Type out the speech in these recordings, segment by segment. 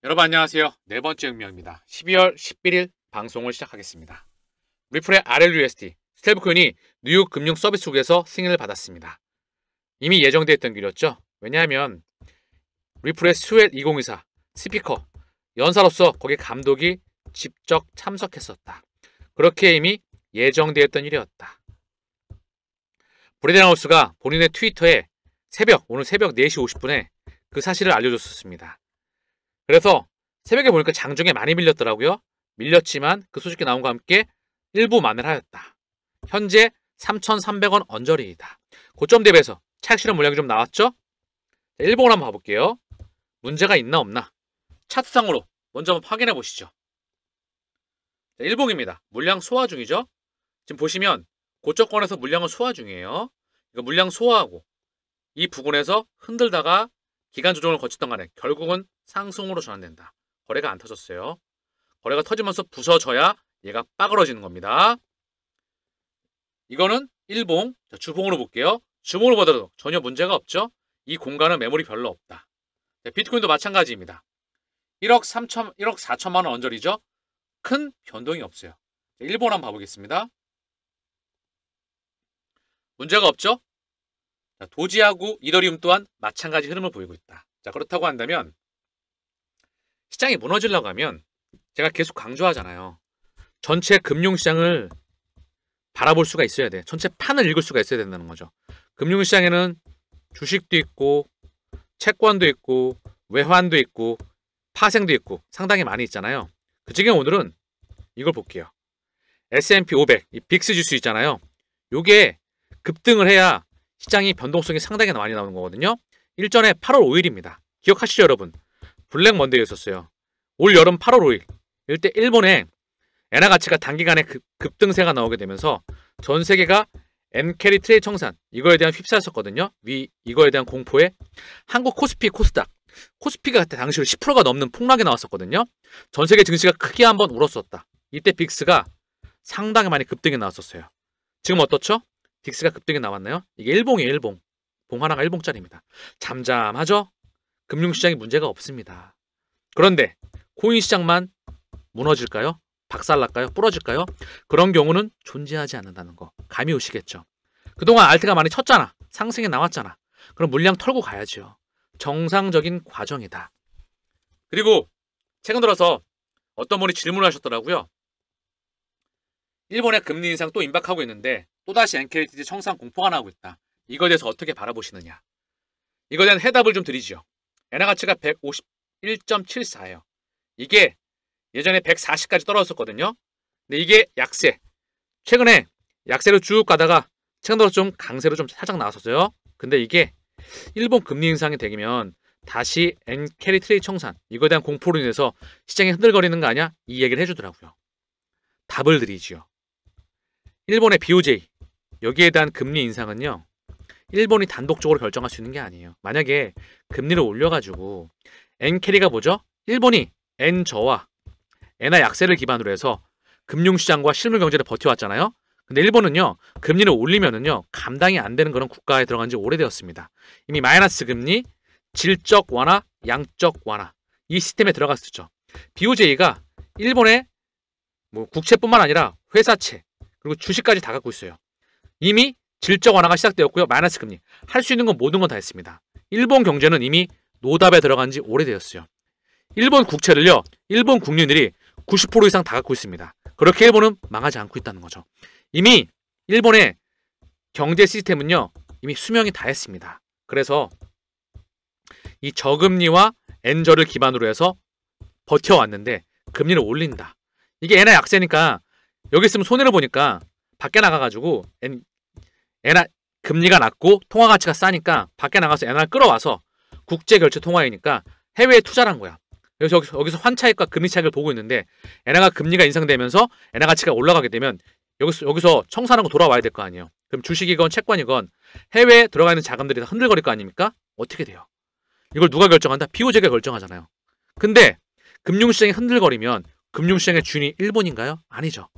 여러분 안녕하세요. 네 번째 운명입니다. 12월 11일 방송을 시작하겠습니다. 리플의 RLUSD 스테이블코인이 뉴욕 금융 서비스국에서 승인을 받았습니다. 이미 예정되어 있던 길이었죠. 왜냐하면 리플의 스웰 2024 스피커 연사로서 거기 감독이 직접 참석했었다. 그렇게 이미 예정되어 있던 일이었다. 브래든 하우스가 본인의 트위터에 오늘 새벽 4시 50분에 그 사실을 알려줬었습니다. 그래서 새벽에 보니까 장중에 많이 밀렸더라고요. 밀렸지만 그 소식이 나온과 함께 일부 만회하였다. 현재 3,300원 언저리이다. 고점 대비해서 차익 실현 물량이 좀 나왔죠? 일봉을 한번 봐볼게요. 문제가 있나 없나? 차트상으로 먼저 한번 확인해 보시죠. 일봉입니다. 물량 소화 중이죠? 지금 보시면 고점권에서 물량을 소화 중이에요. 이거 물량 소화하고 이 부분에서 흔들다가 기간 조정을 거쳤던 간에 결국은 상승으로 전환된다. 거래가 안 터졌어요. 거래가 터지면서 부서져야 얘가 빠그러지는 겁니다. 이거는 일봉. 자, 주봉으로 볼게요. 주봉으로 보더라도 전혀 문제가 없죠. 이 공간은 매물이 별로 없다. 자, 비트코인도 마찬가지입니다. 1억 4천만 원 언저리죠. 큰 변동이 없어요. 자, 일봉 한번 봐보겠습니다. 문제가 없죠. 자, 도지하고 이더리움 또한 마찬가지 흐름을 보이고 있다. 자, 그렇다고 한다면 시장이 무너지려고 하면 제가 계속 강조하잖아요. 전체 금융시장을 바라볼 수가 있어야 돼. 전체 판을 읽을 수가 있어야 된다는 거죠. 금융시장에는 주식도 있고 채권도 있고 외환도 있고 파생도 있고 상당히 많이 있잖아요. 그 중에 오늘은 이걸 볼게요. S&P 500, 이 빅스 지수 있잖아요. 요게 급등을 해야 시장이 변동성이 상당히 많이 나오는 거거든요. 일전에 8월 5일입니다. 기억하시죠, 여러분? 블랙 먼데이였었어요. 올 여름 8월 5일. 이때 일본의 엔화 가치가 단기간에 급등세가 나오게 되면서 전 세계가 엔캐리 트레이 청산 이거에 대한 휩싸였었거든요. 이거에 대한 공포에 한국 코스피, 코스닥. 코스피가 그때 당시로 10%가 넘는 폭락이 나왔었거든요. 전 세계 증시가 크게 한번 울었었다. 이때 빅스가 상당히 많이 급등이 나왔었어요. 지금 어떻죠? 빅스가 급등이 나왔나요? 이게 일봉이에요, 일봉. 봉 하나가 일봉짜리입니다. 잠잠하죠? 금융시장에 문제가 없습니다. 그런데 코인 시장만 무너질까요? 박살날까요? 부러질까요? 그런 경우는 존재하지 않는다는 거 감이 오시겠죠. 그동안 알트가 많이 쳤잖아. 상승이 나왔잖아. 그럼 물량 털고 가야죠. 정상적인 과정이다. 그리고 최근 들어서 어떤 분이 질문을 하셨더라고요. 일본의 금리 인상 또 임박하고 있는데 또다시 NKT 청산 공포가 나오고 있다. 이거에 대해서 어떻게 바라보시느냐. 이거에 대한 해답을 좀 드리죠. 엔화 가치가 151.74예요. 이게 예전에 140까지 떨어졌었거든요. 근데 이게 약세. 최근에 약세로 쭉 가다가 최근 들어 좀 강세로 좀 살짝 나왔었어요. 근데 이게 일본 금리 인상이 되면 다시 엔캐리 트레이 청산 이거에 대한 공포로 인해서 시장이 흔들거리는 거 아니야? 이 얘기를 해주더라고요. 답을 드리지요. 일본의 BOJ 여기에 대한 금리 인상은요. 일본이 단독적으로 결정할 수 있는 게 아니에요. 만약에 금리를 올려가지고 엔캐리가 뭐죠? 일본이 엔저와 엔화 약세를 기반으로 해서 금융시장과 실물 경제를 버텨왔잖아요. 근데 일본은요. 금리를 올리면은요. 감당이 안 되는 그런 국가에 들어간 지 오래되었습니다. 이미 마이너스 금리, 질적 완화, 양적 완화 이 시스템에 들어갔었죠. BOJ가 일본의 뭐 국채뿐만 아니라 회사채 그리고 주식까지 다 갖고 있어요. 이미 질적 완화가 시작되었고요. 마이너스 금리. 할 수 있는 건 모든 건 다 했습니다. 일본 경제는 이미 노답에 들어간 지 오래되었어요. 일본 국채를요. 일본 국민들이 90% 이상 다 갖고 있습니다. 그렇게 일본은 망하지 않고 있다는 거죠. 이미 일본의 경제 시스템은요. 이미 수명이 다 했습니다. 그래서 이 저금리와 엔저를 기반으로 해서 버텨왔는데 금리를 올린다. 이게 엔화 약세니까 여기 있으면 손해를 보니까 밖에 나가가지고 엔화 금리가 낮고 통화 가치가 싸니까 밖에 나가서 엔화를 끌어와서 국제 결제 통화이니까 해외에 투자를 한 거야. 그래서 여기서 환차익과 금리 차익을 보고 있는데 엔화가 금리가 인상되면서 엔화 가치가 올라가게 되면 여기서 청산하고 돌아와야 될 거 아니에요. 그럼 주식이건 채권이건 해외에 들어가 있는 자금들이 다 흔들거릴 거 아닙니까? 어떻게 돼요? 이걸 누가 결정한다? BOJ가 결정하잖아요. 근데 금융시장이 흔들거리면 금융시장의 주인이 일본인가요? 아니죠.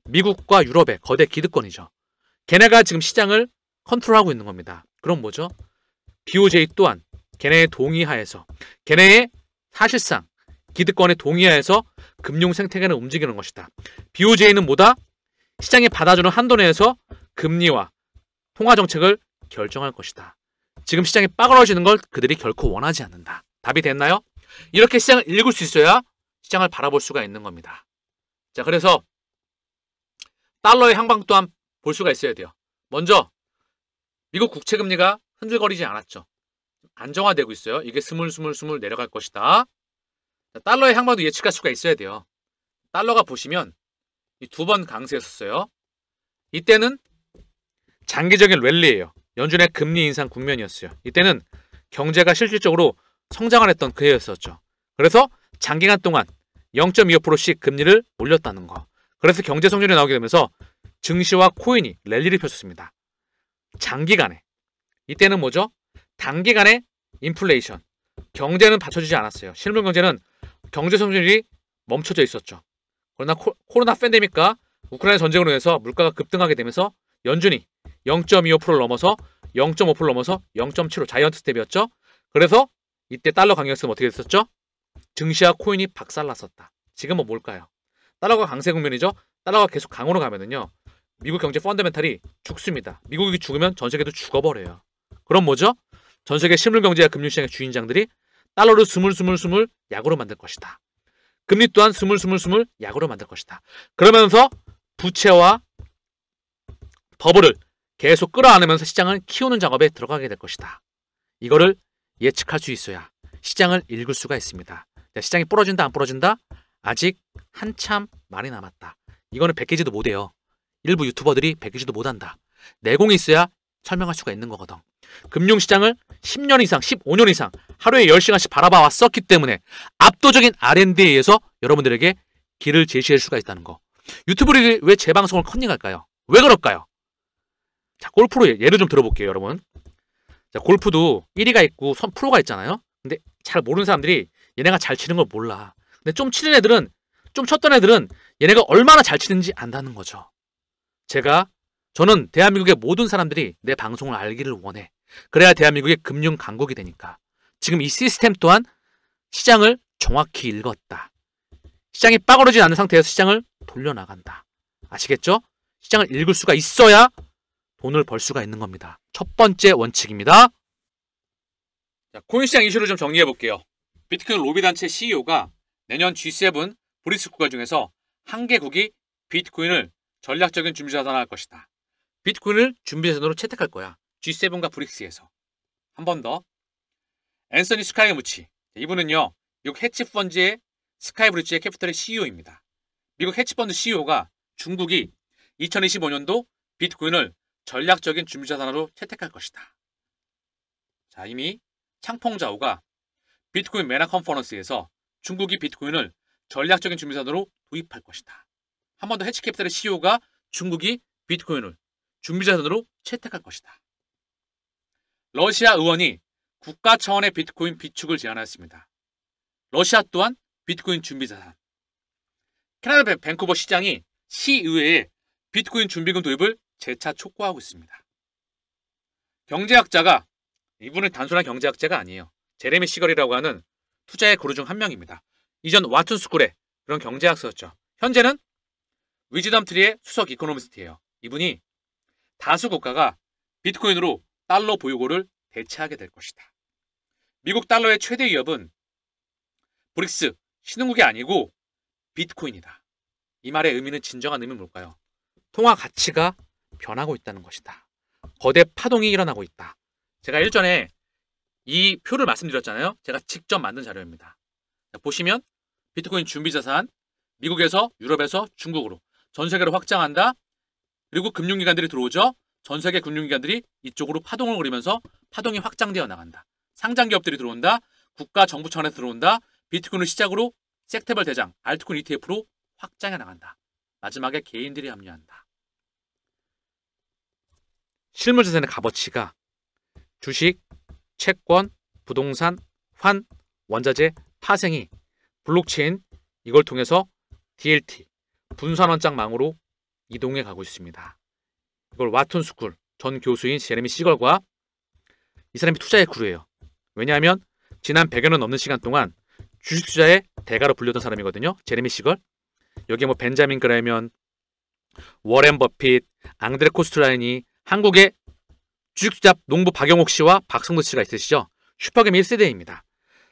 미국과 유럽의 거대 기득권이죠. 걔네가 지금 시장을 컨트롤하고 있는 겁니다. 그럼 뭐죠? BOJ 또한 걔네의 동의하에서 걔네의 사실상 기득권의 동의하에서 금융 생태계를 움직이는 것이다. BOJ는 뭐다? 시장이 받아주는 한도 내에서 금리와 통화 정책을 결정할 것이다. 지금 시장이 빠그러지는 걸 그들이 결코 원하지 않는다. 답이 됐나요? 이렇게 시장을 읽을 수 있어야 시장을 바라볼 수가 있는 겁니다. 자, 그래서 달러의 향방 또한 볼 수가 있어야 돼요. 먼저 미국 국채 금리가 흔들거리지 않았죠. 안정화되고 있어요. 이게 스물스물 내려갈 것이다. 달러의 향방도 예측할 수가 있어야 돼요. 달러가 보시면 이 두 번 강세였었어요. 이때는 장기적인 랠리예요. 연준의 금리 인상 국면이었어요. 이때는 경제가 실질적으로 성장을 했던 그 해였었죠. 그래서 장기간 동안 0.25%씩 금리를 올렸다는 거. 그래서 경제 성장이 나오게 되면서 증시와 코인이 랠리를 펼쳤습니다. 장기간에. 이때는 뭐죠? 단기간에 인플레이션. 경제는 받쳐주지 않았어요. 실물 경제는 경제 성장률이 멈춰져 있었죠. 그러나 코로나 팬데믹과 우크라이나 전쟁으로 인해서 물가가 급등하게 되면서 연준이 0.25%를 넘어서 0.5%를 넘어서 0.75 자이언트 스텝이었죠. 그래서 이때 달러 강력했으면 어떻게 됐었죠? 증시와 코인이 박살났었다. 지금은 뭘까요? 달러가 강세 국면이죠. 달러가 계속 강으로 가면은요, 미국 경제 펀더멘탈이 죽습니다. 미국이 죽으면 전 세계도 죽어버려요. 그럼 뭐죠? 전 세계 실물 경제와 금융시장의 주인장들이 달러를 스물스물 약으로 만들 것이다. 금리 또한 스물스물 약으로 만들 것이다. 그러면서 부채와 버블을 계속 끌어안으면서 시장을 키우는 작업에 들어가게 될 것이다. 이거를 예측할 수 있어야 시장을 읽을 수가 있습니다. 시장이 부러진다 안 부러진다? 아직 한참 많이 남았다. 이거는 베끼지도 못해요. 일부 유튜버들이 베끼지도 못한다. 내공이 있어야 설명할 수가 있는 거거든. 금융시장을 10년 이상, 15년 이상 하루에 10시간씩 바라봐 왔었기 때문에 압도적인 R&D에 의해서 여러분들에게 길을 제시할 수가 있다는 거. 유튜브들이 왜 제 방송을 컨닝할까요? 왜 그럴까요? 자, 골프로 예를 좀 들어볼게요, 여러분. 자, 골프도 1위가 있고 프로가 있잖아요. 근데 잘 모르는 사람들이 얘네가 잘 치는 걸 몰라. 근데 좀 치는 애들은, 좀 쳤던 애들은 얘네가 얼마나 잘 치는지 안다는 거죠. 저는 대한민국의 모든 사람들이 내 방송을 알기를 원해. 그래야 대한민국의 금융 강국이 되니까. 지금 이 시스템 또한 시장을 정확히 읽었다. 시장이 빠그러지지 않는 상태에서 시장을 돌려나간다. 아시겠죠? 시장을 읽을 수가 있어야 돈을 벌 수가 있는 겁니다. 첫 번째 원칙입니다. 자, 코인 시장 이슈를 좀 정리해 볼게요. 비트코인 로비 단체 CEO가 내년 G7 브릭스 국가 중에서 한 개국이 비트코인을 전략적인 준비자산화할 것이다. 비트코인을 준비자산으로 채택할 거야. G7과 브릭스에서. 한 번 더. 앤서니 스카이무치. 이분은요, 미국 해치펀드의 스카이브리지의 캐피털의 CEO입니다. 미국 해치펀드 CEO가 중국이 2025년도 비트코인을 전략적인 준비자산으로 채택할 것이다. 자, 이미 창펑자오가 비트코인 메나 컨퍼런스에서 중국이 비트코인을 전략적인 준비자산으로 도입할 것이다. 한 번 더 해치캐피털의 CEO가 중국이 비트코인을 준비자산으로 채택할 것이다. 러시아 의원이 국가 차원의 비트코인 비축을 제안하였습니다. 러시아 또한 비트코인 준비자산. 캐나다 밴쿠버 시장이 시의회에 비트코인 준비금 도입을 재차 촉구하고 있습니다. 경제학자가, 이분은 단순한 경제학자가 아니에요. 제레미 시걸이라고 하는 투자의 그루 중 한 명입니다. 이전 와튼 스쿨의 그런 경제학서였죠. 현재는 위즈덤 트리의 수석 이코노미스트예요. 이분이 다수 국가가 비트코인으로 달러 보유고를 대체하게 될 것이다. 미국 달러의 최대 위협은 브릭스, 신흥국이 아니고 비트코인이다. 이 말의 의미는, 진정한 의미는 뭘까요? 통화 가치가 변하고 있다는 것이다. 거대 파동이 일어나고 있다. 제가 일전에 이 표를 말씀드렸잖아요. 제가 직접 만든 자료입니다. 보시면 비트코인 준비자산, 미국에서, 유럽에서, 중국으로 전 세계로 확장한다. 그리고 금융기관들이 들어오죠. 전 세계 금융기관들이 이쪽으로 파동을 그리면서 파동이 확장되어 나간다. 상장기업들이 들어온다. 국가 정부 차원에서 들어온다. 비트코인을 시작으로 섹터별 대장, 알트코인 ETF로 확장해 나간다. 마지막에 개인들이 합류한다. 실물자산의 값어치가 주식, 채권, 부동산, 환, 원자재, 파생이 블록체인, 이걸 통해서 DLT, 분산원장망으로 이동해 가고 있습니다. 이걸 와튼 스쿨 전 교수인 제레미 시걸과 이 사람이 투자의 구루예요. 왜냐하면 지난 100여 년 넘는 시간 동안 주식 투자에 대가로 불렸던 사람이거든요. 제레미 시걸. 여기에 뭐 벤자민 그라이먼, 워렌 버핏, 앙드레 코스트라인이, 한국의 주식잡 농부 박영옥 씨와 박성도 씨가 있으시죠. 슈퍼게임 1세대입니다.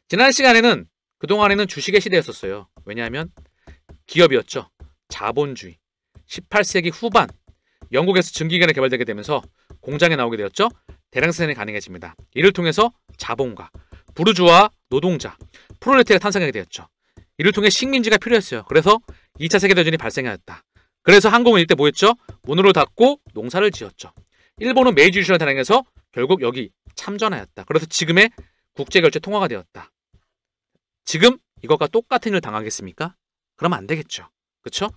지난 시간에는 그동안에는 주식의 시대였었어요. 왜냐하면 기업이었죠. 자본주의. 18세기 후반 영국에서 증기기관이 개발되게 되면서 공장에 나오게 되었죠. 대량 생산이 가능해집니다. 이를 통해서 자본가, 부르주아 노동자, 프롤레타리아가 탄생하게 되었죠. 이를 통해 식민지가 필요했어요. 그래서 2차 세계대전이 발생하였다. 그래서 한국은 이때 뭐했죠? 문을 닫고 농사를 지었죠. 일본은 메이지 유신을 단행해서 결국 여기 참전하였다. 그래서 지금의 국제결제 통화가 되었다. 지금 이것과 똑같은 일을 당하겠습니까? 그러면 안 되겠죠. 그렇죠?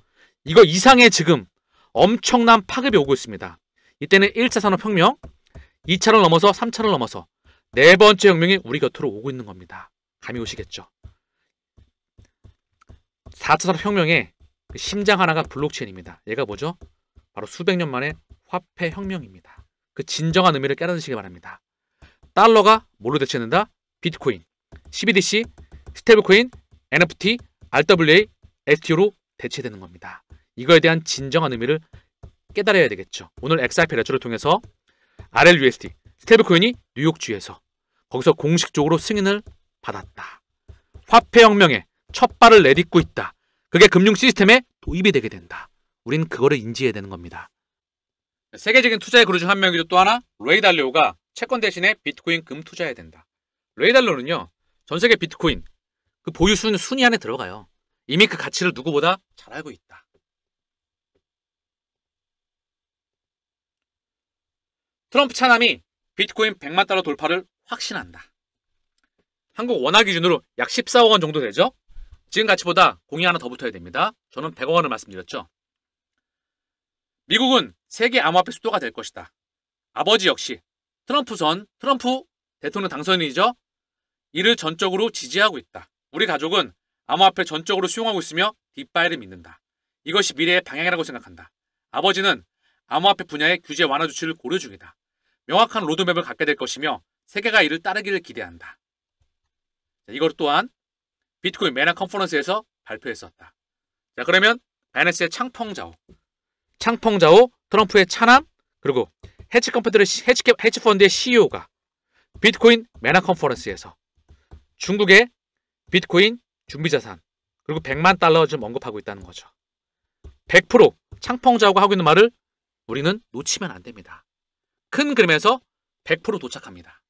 이거 이상의 지금 엄청난 파급이 오고 있습니다. 이때는 1차 산업혁명, 2차를 넘어서 3차를 넘어서 네 번째 혁명이 우리 곁으로 오고 있는 겁니다. 감이 오시겠죠? 4차 산업혁명의 그 심장 하나가 블록체인입니다. 얘가 뭐죠? 바로 수백 년 만에 화폐혁명입니다. 그 진정한 의미를 깨달으시기 바랍니다. 달러가 뭘로 대체된다? 비트코인, CBDC, 스테이블코인, NFT, RWA, STO로 대체되는 겁니다. 이거에 대한 진정한 의미를 깨달아야 되겠죠. 오늘 XRP 레저를 통해서 RLUSD, 스테이블코인이 뉴욕주에서 거기서 공식적으로 승인을 받았다. 화폐혁명의 첫 발을 내딛고 있다. 그게 금융 시스템에 도입이 되게 된다. 우린 그거를 인지해야 되는 겁니다. 세계적인 투자의 그루 중 한 명이죠. 또 하나, 레이 달리오가 채권 대신에 비트코인 금 투자해야 된다. 레이 달리오는요, 전 세계 비트코인 그 보유 순위 안에 들어가요. 이미 그 가치를 누구보다 잘 알고 있다. 트럼프 차남이 비트코인 100만 달러 돌파를 확신한다. 한국 원화 기준으로 약 14억 원 정도 되죠? 지금 가치보다 공이 하나 더 붙어야 됩니다. 저는 100억 원을 말씀드렸죠. 미국은 세계 암호화폐 수도가 될 것이다. 아버지 역시 트럼프 대통령 당선인이죠. 이를 전적으로 지지하고 있다. 우리 가족은 암호화폐 전적으로 수용하고 있으며 딥바이를 믿는다. 이것이 미래의 방향이라고 생각한다. 아버지는 암호화폐 분야의 규제 완화 조치를 고려 중이다. 명확한 로드맵을 갖게 될 것이며 세계가 이를 따르기를 기대한다. 이것 또한 비트코인 메나 컨퍼런스에서 발표했었다. 자, 그러면 바이낸스의 창펑자오, 트럼프의 차남, 그리고 헤지펀드의 CEO가 비트코인 메나 컨퍼런스에서 중국의 비트코인 준비자산 그리고 100만 달러 좀 언급하고 있다는 거죠. 100% 창펑자오가 하고 있는 말을 우리는 놓치면 안 됩니다. 큰 그림에서 100% 도착합니다.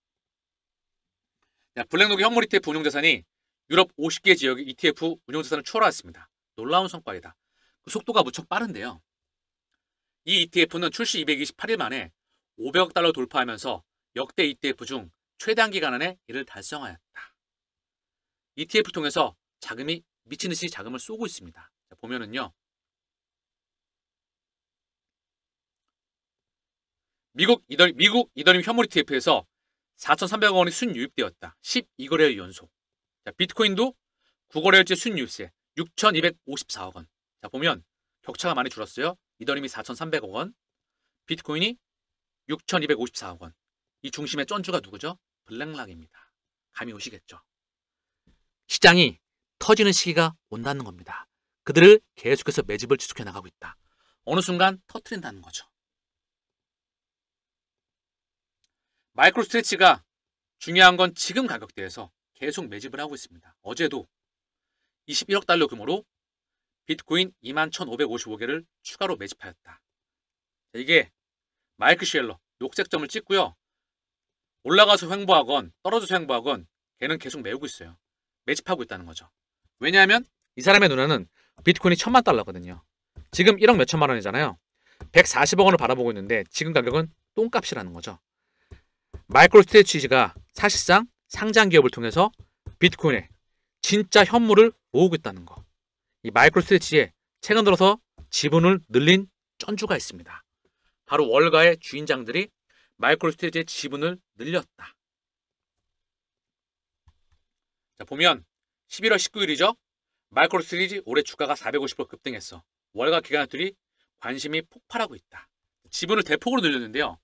블랙록의 현물 ETF 운용자산이 유럽 50개 지역의 ETF 운용자산을 초월했습니다. 놀라운 성과이다. 그 속도가 무척 빠른데요. 이 ETF는 출시 228일 만에 500억 달러 돌파하면서 역대 ETF 중 최단 기간 안에 이를 달성하였다. ETF를 통해서 자금이 미친 듯이 자금을 쏘고 있습니다. 자, 보면은요. 미국 이더리움 현물 ETF에서 4,300억 원이 순유입되었다. 12거래일 연속. 자, 비트코인도 9거래일째 순유입세 6,254억 원. 자, 보면 격차가 많이 줄었어요. 이더리움이 4,300억 원, 비트코인이 6,254억 원. 이 중심의 쩐주가 누구죠? 블랙락입니다. 감이 오시겠죠? 시장이 터지는 시기가 온다는 겁니다. 그들을 계속해서 매집을 지속해 나가고 있다. 어느 순간 터트린다는 거죠. 마이크로 스트레치가 중요한 건 지금 가격대에서 계속 매집을 하고 있습니다. 어제도 21억 달러 규모로 비트코인 21,555개를 추가로 매집하였다. 이게 마이크 쉘러 녹색점을 찍고요. 올라가서 횡보하건 떨어져서 횡보하건 걔는 계속 메우고 있어요. 매집하고 있다는 거죠. 왜냐하면 이 사람의 눈에는 비트코인이 1,000만 달러거든요. 지금 1억 몇천만 원이잖아요. 140억 원을 바라보고 있는데 지금 가격은 똥값이라는 거죠. 마이크로 스트레치가 사실상 상장 기업을 통해서 비트코인의 진짜 현물을 모으고 있다는 거. 이 마이크로 스트레치에 최근 들어서 지분을 늘린 쩐주가 있습니다. 바로 월가의 주인장들이 마이크로 스트레치의 지분을 늘렸다. 자, 보면 11월 19일이죠. 마이크로 스트레치 올해 주가가 450% 급등했어. 월가 기관들이 관심이 폭발하고 있다. 지분을 대폭으로 늘렸는데요.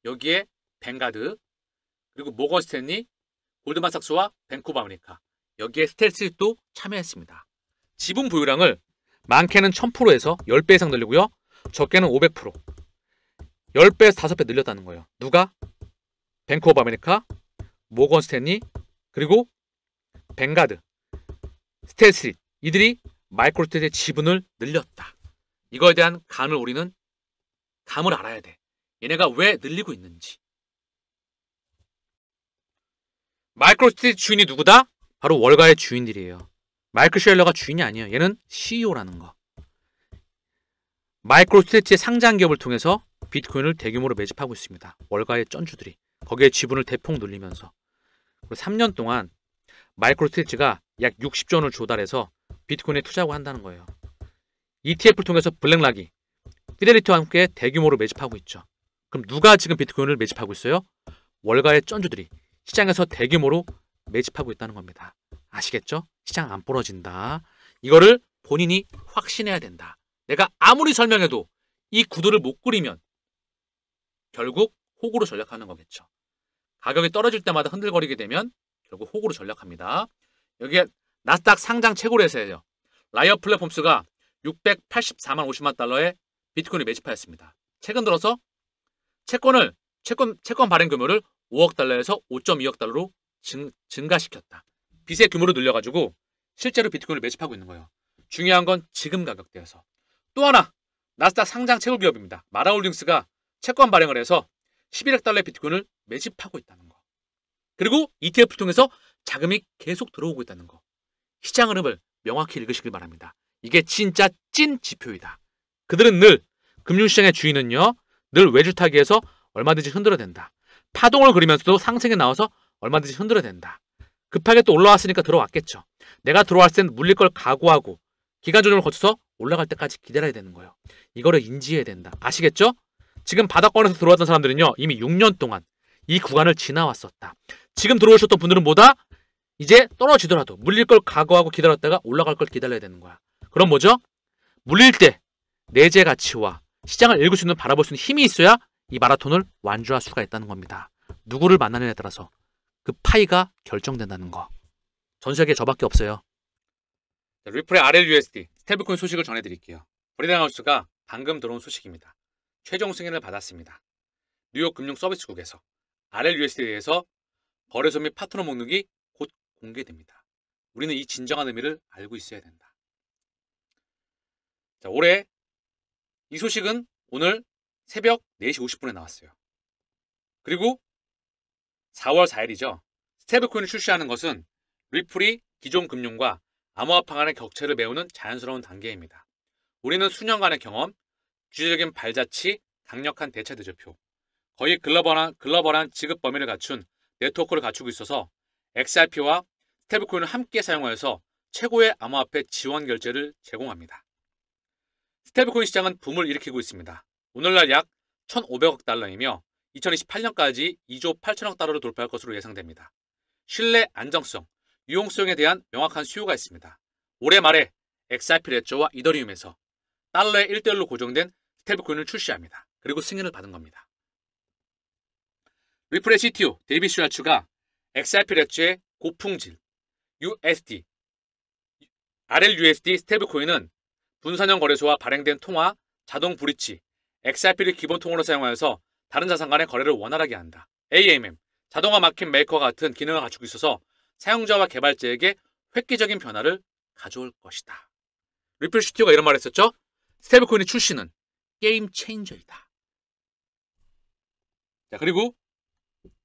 여기에 뱅가드, 그리고 모건 스탠리, 골드만삭스와 뱅크 오브 아메리카 여기에 스텔스도 참여했습니다. 지분 보유량을 많게는 1000%에서 10배 이상 늘리고요. 적게는 500%. 10배에서 5배 늘렸다는 거예요. 누가? 뱅크 오브 아메리카, 모건 스탠리, 그리고 뱅가드, 스텔스트리트, 이들이 마이크로스트의 지분을 늘렸다. 이거에 대한 우리는 감을 알아야 돼. 얘네가 왜 늘리고 있는지. 마이크로스트의 주인이 누구다? 바로 월가의 주인들이에요. 마이클 쉘러가 주인이 아니에요. 얘는 CEO라는 거. 마이크로스트의 상장 기업을 통해서 비트코인을 대규모로 매집하고 있습니다. 월가의 쩐주들이. 거기에 지분을 대폭 늘리면서. 그리고 3년 동안 마이크로스트가 약 60조 원을 조달해서 비트코인에 투자하고 한다는 거예요. ETF를 통해서 블랙락이 피델리티와 함께 대규모로 매집하고 있죠. 그럼 누가 지금 비트코인을 매집하고 있어요? 월가의 쩐주들이 시장에서 대규모로 매집하고 있다는 겁니다. 아시겠죠? 시장 안 부러진다. 이거를 본인이 확신해야 된다. 내가 아무리 설명해도 이 구도를 못 그리면 결국 호구로 전략하는 거겠죠. 가격이 떨어질 때마다 흔들거리게 되면 결국 호구로 전략합니다. 여기에 나스닥 상장 최고래서예요. 라이어 플랫폼스가 684만 50만 달러의 비트코인을 매집하였습니다. 최근 들어서 채권 발행 규모를 5억 달러에서 5.2억 달러로 증가시켰다. 빚의 규모를 늘려가지고 실제로 비트코인을 매집하고 있는 거예요. 중요한 건 지금 가격대여서. 또 하나 나스닥 상장 최고 기업입니다. 마라홀딩스가 채권 발행을 해서 11억 달러의 비트코인을 매집하고 있다는 거. 그리고 ETF를 통해서 자금이 계속 들어오고 있다는 거. 시장 흐름을 명확히 읽으시길 바랍니다. 이게 진짜 찐 지표이다. 그들은 늘 금융시장의 주인은요. 늘 외줄타기에서 얼마든지 흔들어댄다. 파동을 그리면서도 상승에 나와서 얼마든지 흔들어댄다. 급하게 또 올라왔으니까 들어왔겠죠. 내가 들어왔을 땐 물릴 걸 각오하고 기간 조정을 거쳐서 올라갈 때까지 기다려야 되는 거예요. 이거를 인지해야 된다. 아시겠죠? 지금 바닥권에서 들어왔던 사람들은요. 이미 6년 동안 이 구간을 지나왔었다. 지금 들어오셨던 분들은 뭐다? 이제 떨어지더라도 물릴 걸 각오하고 기다렸다가 올라갈 걸 기다려야 되는 거야. 그럼 뭐죠? 물릴 때 내재 가치와 시장을 읽을 수 있는 바라볼 수 있는 힘이 있어야 이 마라톤을 완주할 수가 있다는 겁니다. 누구를 만나느냐에 따라서 그 파이가 결정된다는 거. 전 세계에 저밖에 없어요. 리플의 RLUSD 스테이블코인 소식을 전해드릴게요. 브리딩하우스가 방금 들어온 소식입니다. 최종 승인을 받았습니다. 뉴욕 금융서비스국에서 RLUSD에 대해서 거래소 및 파트너 목록이 곧 공개됩니다. 우리는 이 진정한 의미를 알고 있어야 된다. 자, 올해 이 소식은 오늘 새벽 4시 50분에 나왔어요. 그리고 4월 4일이죠. 스테이블코인을 출시하는 것은 리플이 기존 금융과 암호화폐 간의 격차를 메우는 자연스러운 단계입니다. 우리는 수년간의 경험, 주제적인 발자취, 강력한 대체 대조표, 거의 글로벌한 지급 범위를 갖춘 네트워크를 갖추고 있어서 XRP와 스테이블코인을 함께 사용하여서 최고의 암호화폐 지원 결제를 제공합니다. 스테이블코인 시장은 붐을 일으키고 있습니다. 오늘날 약 1,500억 달러이며 2028년까지 2조 8천억 달러를 돌파할 것으로 예상됩니다. 신뢰, 안정성, 유용성에 대한 명확한 수요가 있습니다. 올해 말에 XRP 레저와 이더리움에서 달러의 1대1로 고정된 스테이블코인을 출시합니다. 그리고 승인을 받은 겁니다. 리플의 CTO 데이빗 슈왈츠가 XRP 레저의 고품질 USD, RLUSD 스테이블코인은 분산형 거래소와 발행된 통화, 자동 브릿지, XRP를 기본 통으로 사용하여서 다른 자산 간의 거래를 원활하게 한다. AMM, 자동화 마켓 메이커와 같은 기능을 갖추고 있어서 사용자와 개발자에게 획기적인 변화를 가져올 것이다. 리플 CTO가 이런 말을 했었죠. 스테이블코인의 출시는 게임 체인저이다. 자, 그리고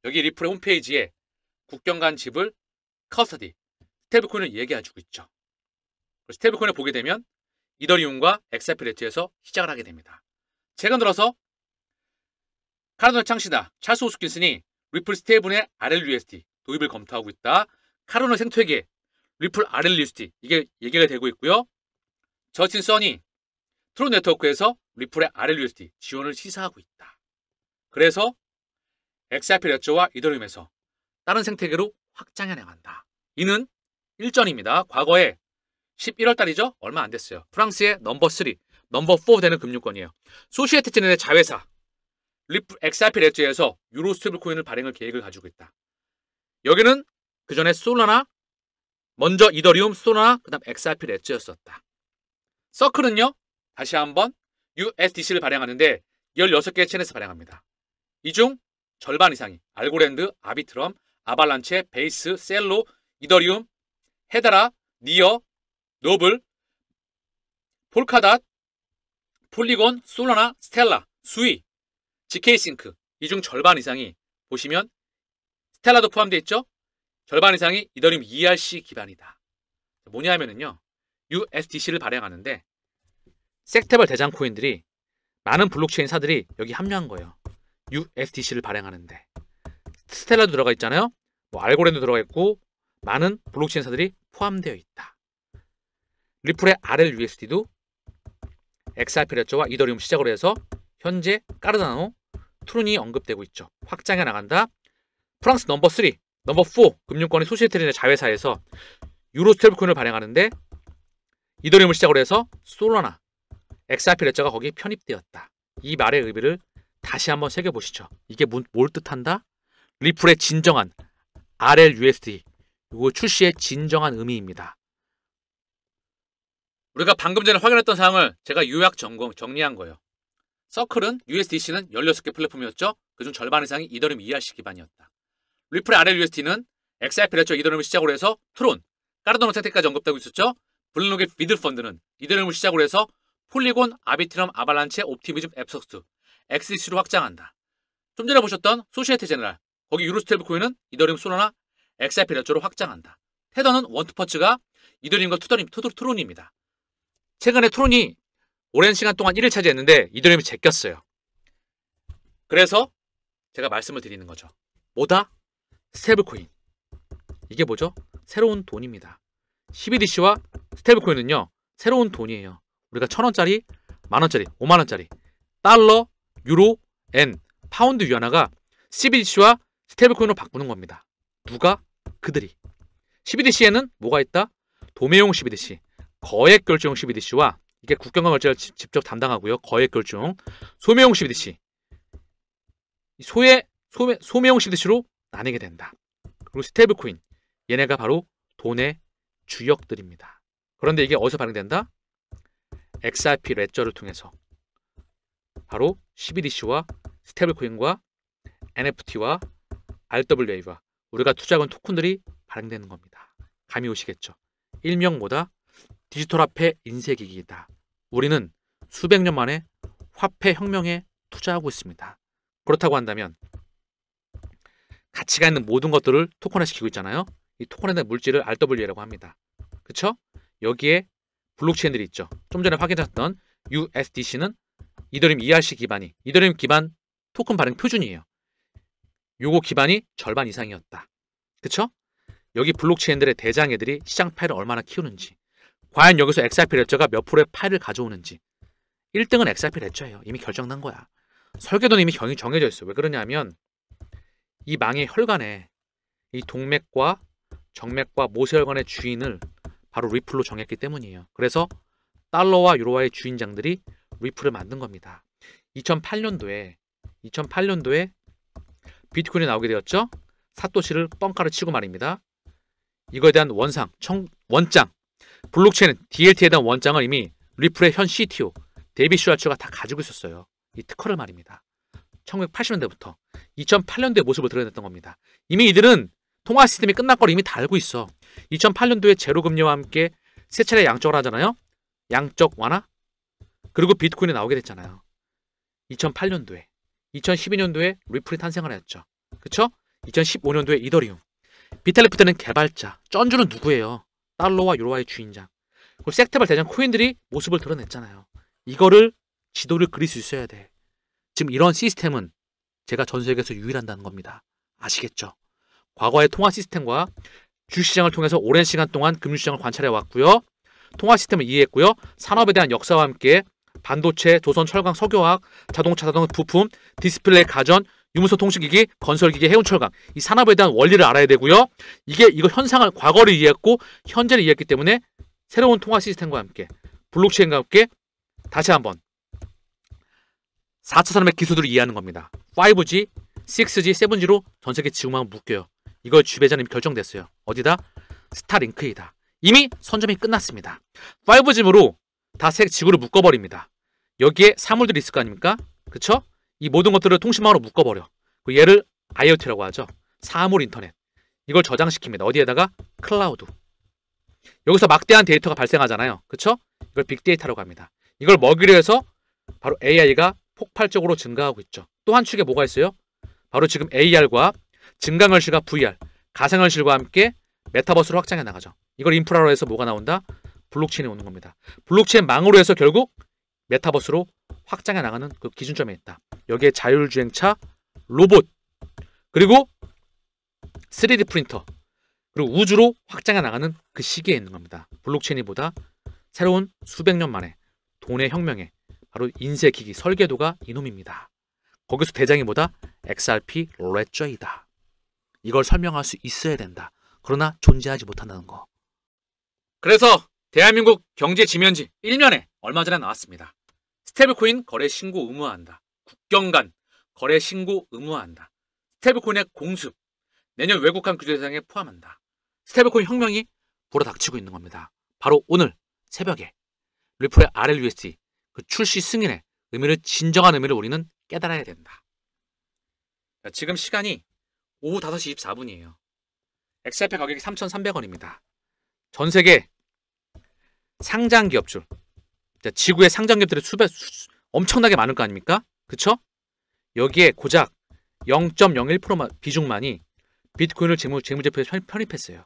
여기 리플의 홈페이지에 국경 간 지불, 커스터디, 스테이블코인을 얘기해주고 있죠. 스테이블코인을 보게 되면 이더리움과 XRP 레트에서 시작을 하게 됩니다. 최근 들어서 카르노의 창시자 찰스 호스킨슨이 리플 스테이블의 RLUSD 도입을 검토하고 있다. 카르노 생태계 리플 RLUSD 이게 얘기가 되고 있고요. 저스틴 선이 트루 네트워크에서 리플의 RLUSD 지원을 시사하고 있다. 그래서 XRP 레저와 이더리움에서 다른 생태계로 확장해 나간다. 이는 일전입니다. 과거에 11월 달이죠? 얼마 안 됐어요. 프랑스의 넘버 3, 넘버 4 되는 금융권이에요. 소시에테 제네의 자회사 리플 XRP 레저에서 유로 스테이블코인을 발행할 계획을 가지고 있다. 여기는 그 전에 솔라나, 먼저 이더리움, 솔라나, 그 다음 XRP 레저였었다. 서클은요, 다시 한번 USDC를 발행하는데 16개의 체인에서 발행합니다. 이 중 절반 이상이 알고랜드, 아비트럼, 아발란체, 베이스, 셀로, 이더리움, 헤다라, 니어, 노블, 폴카닷, 폴리곤, 솔라나, 스텔라, 수이, GK싱크 이 중 절반 이상이 보시면 스텔라도 포함되어 있죠? 절반 이상이 이더리움 ERC 기반이다. 뭐냐 하면은요, USDC를 발행하는데 섹테벌 대장 코인들이 많은 블록체인사들이 여기 합류한 거예요. USDC를 발행하는데 스텔라도 들어가 있잖아요. 뭐 알고랜드 들어가 있고 많은 블록체인사들이 포함되어 있다. 리플의 RLUSD도 XRP 레저와 이더리움 시작으로 해서 현재 까르다노, 트론이 언급되고 있죠. 확장해 나간다. 프랑스 넘버 3, 넘버 4 금융권의 소시에테리네 자회사에서 유로 스테이블코인을 발행하는데 이더리움을 시작으로 해서 솔라나, XRP 레저가 거기에 편입되었다. 이 말의 의미를 다시 한번 새겨보시죠. 이게 뭘 뜻한다? 리플의 진정한 RLUSD, 이거 출시의 진정한 의미입니다. 우리가 방금 전에 확인했던 사항을 제가 요약 정리한 거예요. 서클은 USDC는 16개 플랫폼이었죠. 그중 절반 이상이 이더리움 ERC 기반이었다. 리플의 RLUSD는 XRP 레저 이더리움을 시작으로 해서 트론, 까르다노 생태까지 언급되고 있었죠. 블록의 비들 펀드는 이더리움을 시작으로 해서 폴리곤, 아비트럼, 아발란체, 옵티미즘, 앱석스, XDC로 확장한다. 좀 전에 보셨던 소시에테 제너럴, 거기 유로 스테이블코인은 이더리움, 솔라나, XRP 레저로 확장한다. 테더는 원투퍼츠가 이더리움과 트론입니다. 최근에 트론이 오랜 시간 동안 1을 차지했는데 이더리움이 제꼈어요. 그래서 제가 말씀을 드리는 거죠. 뭐다? 스테이블코인. 이게 뭐죠? 새로운 돈입니다. CBDC와 스테이블코인은요, 새로운 돈이에요. 우리가 1,000원짜리, 만원짜리, 5만원짜리, 달러, 유로, 엔, 파운드 위안화가 CBDC와 스테이블코인으로 바꾸는 겁니다. 누가? 그들이. CBDC에는 뭐가 있다? 도매용 CBDC, 거액결제용 CBDC와 이게 국경과 결제를 직접 담당하고요. 거액결제용, 소매용 CBDC, 소매용 CBDC로 나뉘게 된다. 그리고 스테이블코인, 얘네가 바로 돈의 주역들입니다. 그런데 이게 어디서 발행된다? XRP 레저를 통해서 바로 CBDC와 스테이블코인과 NFT와 RWA와 우리가 투자한 토큰들이 발행되는 겁니다. 감이 오시겠죠? 일명 뭐다? 디지털 화폐 인쇄기기이다. 우리는 수백 년 만에 화폐 혁명에 투자하고 있습니다. 그렇다고 한다면 가치가 있는 모든 것들을 토큰화 시키고 있잖아요. 이 토큰화된 물질을 RWA라고 합니다. 그쵸? 여기에 블록체인들이 있죠. 좀 전에 확인했던 USDC는 이더리움 ERC 기반이 이더리움 기반 토큰 발행 표준이에요. 요거 기반이 절반 이상이었다. 그쵸? 여기 블록체인들의 대장애들이 시장 파일을 얼마나 키우는지, 과연 여기서 XRP 레저가 몇 프로의 파일을 가져오는지. 1등은 XRP 레저예요. 이미 결정난 거야. 설계도는 이미 정해져 있어요. 왜 그러냐면 이 망의 혈관에 이 동맥과 정맥과 모세혈관의 주인을 바로 리플로 정했기 때문이에요. 그래서 달러와 유로화의 주인장들이 리플을 만든 겁니다. 2008년도에 비트코인이 나오게 되었죠. 사토시를 뻥카를 치고 말입니다. 이거에 대한 원장, 블록체인 DLT에 대한 원장을 이미 리플의 현 CTO 데이빗 슈왈츠가 다 가지고 있었어요. 이 특허를 말입니다. 1980년대부터 2008년도의 모습을 드러냈던 겁니다. 이미 이들은 통화 시스템이 끝날 걸 이미 다 알고 있어. 2008년도에 제로금리와 함께 세 차례 양적을 하잖아요. 양적 완화. 그리고 비트코인이 나오게 됐잖아요. 2008년도에. 2012년도에 리플이 탄생을 했죠. 그쵸? 2015년도에 이더리움. 비탈리프 때는 개발자. 쩐주는 누구예요? 달러와 유로화의 주인장. 그리고 섹터별 대장 코인들이 모습을 드러냈잖아요. 이거를 지도를 그릴 수 있어야 돼. 지금 이런 시스템은 제가 전 세계에서 유일한다는 겁니다. 아시겠죠? 과거의 통화 시스템과 주식시장을 통해서 오랜 시간 동안 금융시장을 관찰해 왔고요. 통화 시스템을 이해했고요. 산업에 대한 역사와 함께 반도체, 조선, 철강, 석유화학, 자동차, 자동차 부품, 디스플레이, 가전, 유무선 통신기기, 건설기기, 해운철강, 이 산업에 대한 원리를 알아야 되고요. 이거 현상을 과거를 이해했고 현재를 이해했기 때문에 새로운 통화 시스템과 함께 블록체인과 함께 다시 한번 4차 산업의 기술들을 이해하는 겁니다. 5G, 6G, 7G로 전 세계 지구망을 묶여요. 이걸 지배자는 결정됐어요. 어디다? 스타링크이다. 이미 선점이 끝났습니다. 5G으로 다 새 지구를 묶어버립니다. 여기에 사물들이 있을 거 아닙니까? 그쵸? 이 모든 것들을 통신망으로 묶어버려. 얘를 IoT라고 하죠. 사물 인터넷. 이걸 저장시킵니다. 어디에다가? 클라우드. 여기서 막대한 데이터가 발생하잖아요. 그쵸? 이걸 빅데이터라고 합니다. 이걸 먹이려 해서 바로 AI가 폭발적으로 증가하고 있죠. 또 한 축에 뭐가 있어요? 바로 지금 AR과 증강현실과 VR, 가상현실과 함께 메타버스로 확장해 나가죠. 이걸 인프라로 해서 뭐가 나온다? 블록체인이 오는 겁니다. 블록체인 망으로 해서 결국 메타버스로 확장해 나가는 그 기준점에 있다. 여기에 자율주행차, 로봇, 그리고 3D 프린터, 그리고 우주로 확장해 나가는 그 시기에 있는 겁니다. 블록체인이보다 새로운 수백 년 만에 돈의 혁명에 바로 인쇄기기 설계도가 이놈입니다. 거기서 대장이 뭐다? XRP 레저이다. 이걸 설명할 수 있어야 된다. 그러나 존재하지 못한다는 거. 그래서 대한민국 경제 지면지 1면에 얼마 전에 나왔습니다. 스테이블코인 거래 신고 의무화한다. 국경 간 거래 신고 의무화한다. 스테이블코인의 공습, 내년 외국환 규제 대상에 포함한다. 스테이블코인 혁명이 불어닥치고 있는 겁니다. 바로 오늘 새벽에 리플의 RLUSD 그 출시 승인의 의미를, 진정한 의미를 우리는 깨달아야 된다. 지금 시간이 오후 5시 24분이에요. XRP 가격이 3,300원입니다. 전 세계 상장 기업들, 지구의 상장 기업들이 엄청나게 많을 거 아닙니까? 그쵸? 여기에 고작 0.01% 비중만이 비트코인을 재무제표에 편입했어요.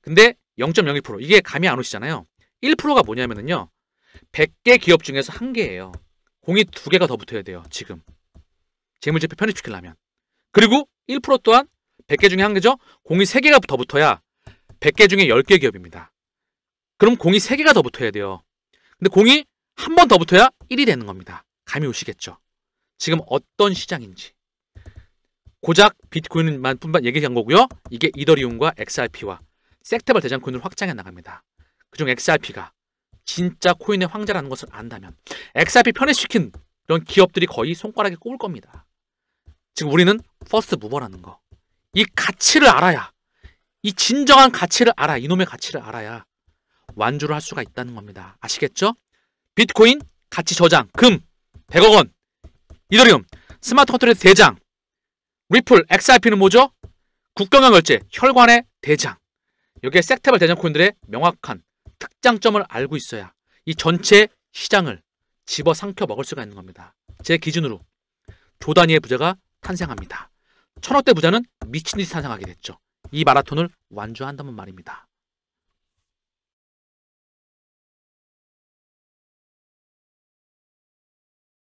근데 0.01% 이게 감이 안 오시잖아요. 1%가 뭐냐면요, 100개 기업 중에서 1개예요. 공이 2개가 더 붙어야 돼요. 지금 재무제표 편입시키려면. 그리고 1% 또한 100개 중에 1개죠. 공이 3개가 더 붙어야 100개 중에 10개 기업입니다. 그럼 공이 3개가 더 붙어야 돼요. 근데 공이 한 번 더 붙어야 1이 되는 겁니다. 감이 오시겠죠? 지금 어떤 시장인지. 고작 비트코인만 뿐만 얘기한 거고요. 이게 이더리움과 XRP와 섹터별 대장코인으로 확장해 나갑니다. 그중 XRP가 진짜 코인의 황제라는 것을 안다면 XRP 편입시킨 이런 기업들이 거의 손가락에 꼽을 겁니다. 지금 우리는 퍼스트 무버라는 거. 이 가치를 알아야, 이 진정한 가치를 알아, 이놈의 가치를 알아야 완주를 할 수가 있다는 겁니다. 아시겠죠? 비트코인 가치 저장, 금 100억 원, 이더리움 스마트 컨트랙트 대장, 리플 XRP는 뭐죠? 국경간 결제 혈관의 대장. 여기에 섹터별 대장 코인들의 명확한 특장점을 알고 있어야 이 전체 시장을 집어삼켜 먹을 수가 있는 겁니다. 제 기준으로 조 단위의 부자가 탄생합니다. 1000억대 부자는 미친듯이 탄생하게 됐죠. 이 마라톤을 완주한다는 말입니다.